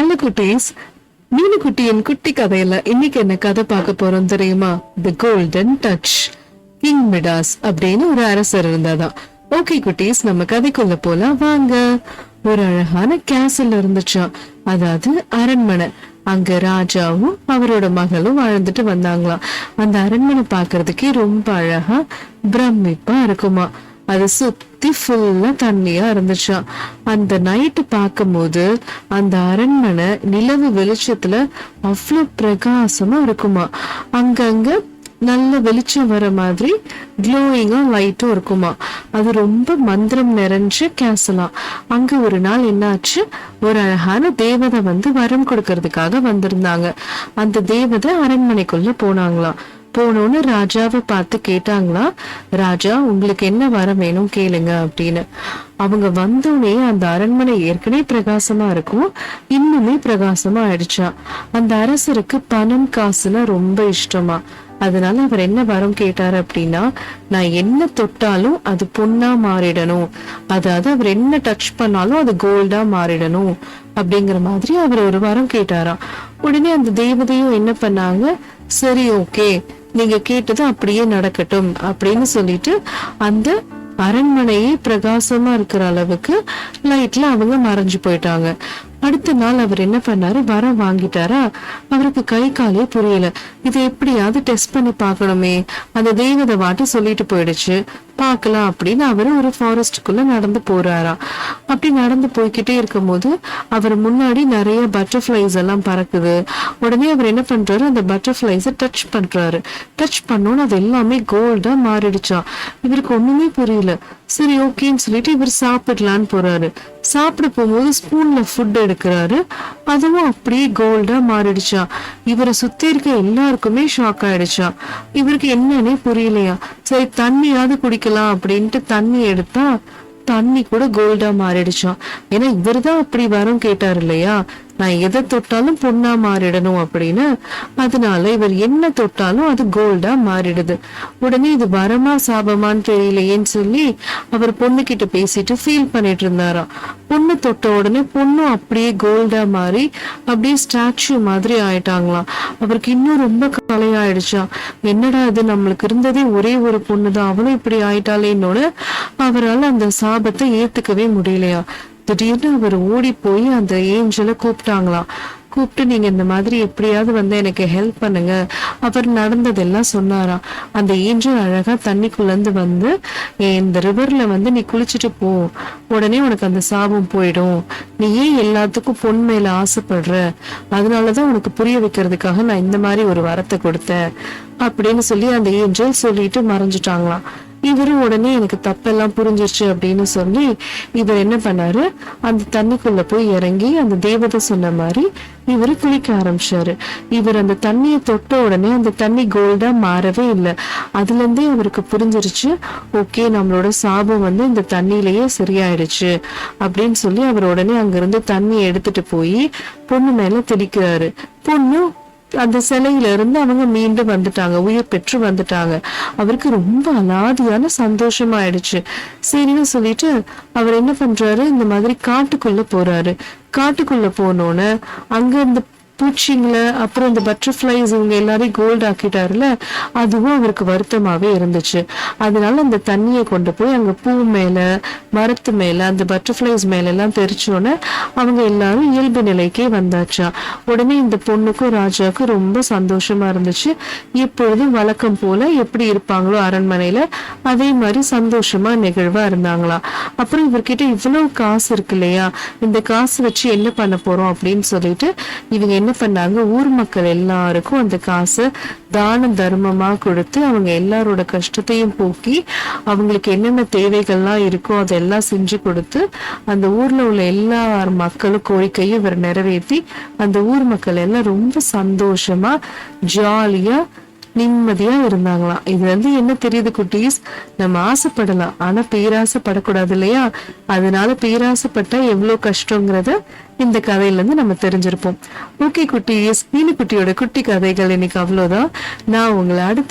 Hello குட்டீஸ், மீனுக்குட்டியின் குட்டி கதையில இன்னைக்கு என்ன கதை பார்க்க போறோம் தெரியுமா? தி கோல்டன் டச். கிங் மிடாஸ் அப்படின்னு ஒரு அரசர் இருந்தாதான். ஓகே குட்டீஸ், நம்ம கதைக்குள்ள போலாம் வாங்க. ஒரு அழகான கேசல் இருந்துச்சாம், அதாவது அரண்மனை. அங்க ராஜாவும் அவரோட மகளும் வாழ்ந்துட்டு வந்தாங்களாம். அந்த அரண்மனை பாக்குறதுக்கே ரொம்ப அழகா பிரமிப்பா இருக்குமா. அது சுத்தி ஃபுல்லா தண்ணியா இருந்துச்சாம். அந்த நைட்டு பார்க்கும் போது அந்த அரண்மனை நிலவு வெளிச்சத்துல அவ்வளவு பிரகாசமா இருக்குமா. அங்கங்க நல்ல வெளிச்சம் வர மாதிரி க்ளோயிங்கா லைட்டும் இருக்குமா. அது ரொம்ப மந்திரம் நிறைஞ்ச கேசலாம். அங்க ஒரு நாள் என்னாச்சு, ஒரு அழகான தேவதை வரம் கொடுக்கறதுக்காக வந்திருந்தாங்க. அந்த தேவதை அரண்மனைக்குள்ள போனாங்களாம். போனோன்னு ராஜாவை பார்த்து கேட்டாங்களா, ராஜா உங்களுக்கு என்ன வரம் வேணும் கேளுங்க அப்படின்னு. அவங்க வந்தோடனே அந்த அரண்மனை ஏற்கனவே பிரகாசமா இருக்கும், இன்னுமே பிரகாசமா ஆயிடுச்சா. அந்த அரசருக்கு பணம் காசுனா ரொம்ப இஷ்டமா. அதனால அவர் என்ன வரம் கேட்டாரு அப்படின்னா, நான் என்ன தொட்டாலும் அது பொண்ணா மாறிடணும், அதாவது அவர் என்ன டச் பண்ணாலும் அது கோல்டா மாறிடணும் அப்படிங்கிற மாதிரி அவர் ஒரு வரம் கேட்டாராம். உடனே அந்த தேவதையும் என்ன பண்ணாங்க, சரி ஓகே நீங்க கேட்டது அப்படியே நடக்கட்டும் அப்படின்னு சொல்லிட்டு அந்த அரண்மனையே பிரகாசமா இருக்கிற அளவுக்கு லைட்ல அவங்க மறைஞ்சு போயிட்டாங்க. அடுத்த நாள் அவர் என்ன பண்ணாரு, வரம் வாங்கிட்டாரா. அவருக்கு கை காலே புரியல. இதை எப்படியாவது டெஸ்ட் பண்ணி பார்க்கணுமே. அந்த தெய்வத வாட்டி சொல்லிட்டு போயிடுச்சு, பார்க்கலாம் அப்படின்னு அவரு ஒரு ஃபாரஸ்டுக்குள்ள நடந்து போறாராம். அப்படி நடந்து போய்கிட்டே இருக்கும் போது அவர் முன்னாடி நிறைய பட்டர்ஃபிளைஸ் எல்லாம் பறக்குது. உடனே அவர் என்ன பண்றாரு, அந்த பட்டர்ஃபிளைஸ டச் பண்றாரு. டச் பண்ணோன்னு அது எல்லாமே கோல்டா மாறிடுச்சான். இவருக்கு ஒண்ணுமே புரியல. சரி ஓகேன்னு சொல்லிட்டு இவர் சாப்பிடலான்னு போறாரு. சாப்பிட போகும்போது ஸ்பூன்ல ஃபுட் எடுக்கிறாரு, அதுவும் அப்படியே கோல்டா மாறிடுச்சா. இவரை சுத்தி இருக்க எல்லாருக்குமே ஷாக் ஆயிடுச்சா. இவருக்கு என்னன்னே புரியலையா. சரி தண்ணியாவது குடிக்கலாம் அப்படின்ட்டு தண்ணி எடுத்தா தண்ணி கூட கோல்டா மாறிடுச்சான். ஏன்னா இவருதான் அப்படி வரம் கேட்டாரு இல்லையா, நான் எதை தொட்டாலும் பொண்ணா மாறிடணும் அப்படின்னு. அதனால இவர் என்ன தொட்டாலும் அது கோல்டா மாறிடுது. உடனே இது வரமா சாபமான்னு தெரியலையேன்னு சொல்லி அவர் பொண்ணு கிட்ட பேசிட்டு ஃபீல் பண்ணிட்டு இருந்தாராம். பொண்ணு தொட்ட உடனே பொண்ணும் அப்படியே கோல்டா மாறி அப்படியே ஸ்டாச்சு மாதிரி ஆயிட்டாங்களாம். அவருக்கு இன்னும் ரொம்ப கலையாயிடுச்சா. என்னடா இது, நம்மளுக்கு இருந்ததே ஒரே ஒரு பொண்ணுதான், அவளும் இப்படி ஆயிட்டாலேன்னு அவரால் அந்த சாபத்தை ஏத்துக்கவே முடியலையா. திடீர்னு அவர் ஓடி போய் அந்த ஏஞ்சலை கூப்பிட்டாங்களாம். கூப்பிட்டு நீங்க இந்த மாதிரி எப்படியாவது எனக்கு ஹெல்ப் பண்ணுங்க. அவர் நடந்ததெல்லாம் சொன்னாராம். அந்த ஏஞ்சல் அழகா தண்ணிக்குள்ளேருந்து இந்த ரிவர்ல நீ குளிச்சுட்டு போ, உடனே உனக்கு அந்த சாபம் போயிடும். நீ ஏன் எல்லாத்துக்கும் பொன் மேல ஆசைப்படுற, அதனாலதான் உனக்கு புரிய வைக்கிறதுக்காக நான் இந்த மாதிரி ஒரு வரத்தை கொடுத்தேன் அப்படின்னு சொல்லி அந்த ஏஞ்சல் சொல்லிட்டு மறைஞ்சிட்டாங்களாம். இவரும் உடனே எனக்கு தப்பெல்லாம் புரிஞ்சிருச்சு அப்படின்னு சொல்லி இவர் என்ன பண்ணாரு, அந்த தண்ணிக்குள்ள போய் இறங்கி அந்த தேவதை சொன்ன மாதிரி இவரு குளிக்க ஆரம்பிச்சாரு. இவர் அந்த தண்ணியை தொட்ட உடனே அந்த தண்ணி கோல்டா மாறவே இல்லை. அதுல இருந்தே அவருக்கு புரிஞ்சிருச்சு, ஓகே நம்மளோட சாபம் இந்த தண்ணியிலேயே சரியாயிடுச்சு அப்படின்னு சொல்லி அவர் உடனே அங்கிருந்து தண்ணியை எடுத்துட்டு போய் பொண்ணு மேல தெளிக்கிறாரு. பொண்ணு அந்த சிலையில இருந்து அவங்க மீண்டும் வந்துட்டாங்க, உயிர் பெற்று வந்துட்டாங்க. அவருக்கு ரொம்ப அலாதியான சந்தோஷமாயிடுச்சு. சரின்னு சொல்லிட்டு அவர் என்ன பண்றாரு, இந்த மாதிரி காட்டுக்குள்ள போறாரு. காட்டுக்குள்ள போனோன்னு அங்க இந்த பூச்சிங்கள அப்புறம் இந்த பட்டர்ஃபிளைஸ் இவங்க எல்லாரையும் கோல்ட் ஆக்கிட்டாருல, அதுவும் அவருக்கு வருத்தமாவே இருந்துச்சு. அதனால அந்த தண்ணியை கொண்டு போய் அங்க பூ மேல மரத்து மேல அந்த பட்டர்ஃபிளைஸ் மேல எல்லாம் தெரிச்சோன்னு அவங்க எல்லாரும் இயல்பு நிலைக்கே வந்தாச்சா. உடனே இந்த பொண்ணுக்கும் ராஜாவுக்கும் ரொம்ப சந்தோஷமா இருந்துச்சு. எப்பொழுதும் வழக்கம் போல எப்படி இருப்பாங்களோ அரண்மனையில அதே மாதிரி சந்தோஷமா நிகழ்வா இருந்தாங்களாம். அப்புறம் இவர்கிட்ட இவ்வளவு காசு இருக்கு இல்லையா, இந்த காசு வச்சு என்ன பண்ண போறோம் அப்படின்னு சொல்லிட்டு இவங்க என்ன பண்ணாங்க, ஊர் மக்கள் எல்லாருக்கும் அந்த காசை தான தர்மமா கொடுத்து அவங்க எல்லாரோட கஷ்டத்தையும் போக்கி அவங்களுக்கு என்னென்ன தேவைகள்லாம் இருக்கோ அதெல்லாம் செஞ்சு கொடுத்து அந்த ஊர்ல உள்ள எல்லா மக்களும் கோரிக்கையும் இவர் நிறைவேற்றி அந்த ஊர் மக்கள் எல்லாம் ரொம்ப சந்தோஷமா ஜாலியா நிம்மதியா இருந்தாங்களாம். இது என்ன தெரியுது குட்டீஸ், நம்ம ஆசைப்படலாம் ஆனா பேராசைப்படக்கூடாது இல்லையா. அதனால பேராசைப்பட்டா எவ்வளவு கஷ்டங்கிறத இந்த கதையில இருந்து நம்ம தெரிஞ்சிருப்போம். ஓகே குட்டீஸ், மீனுக்குட்டியோட குட்டி கதைகள் இன்னைக்கு அவ்வளவுதான். நான் உங்களை அடுத்த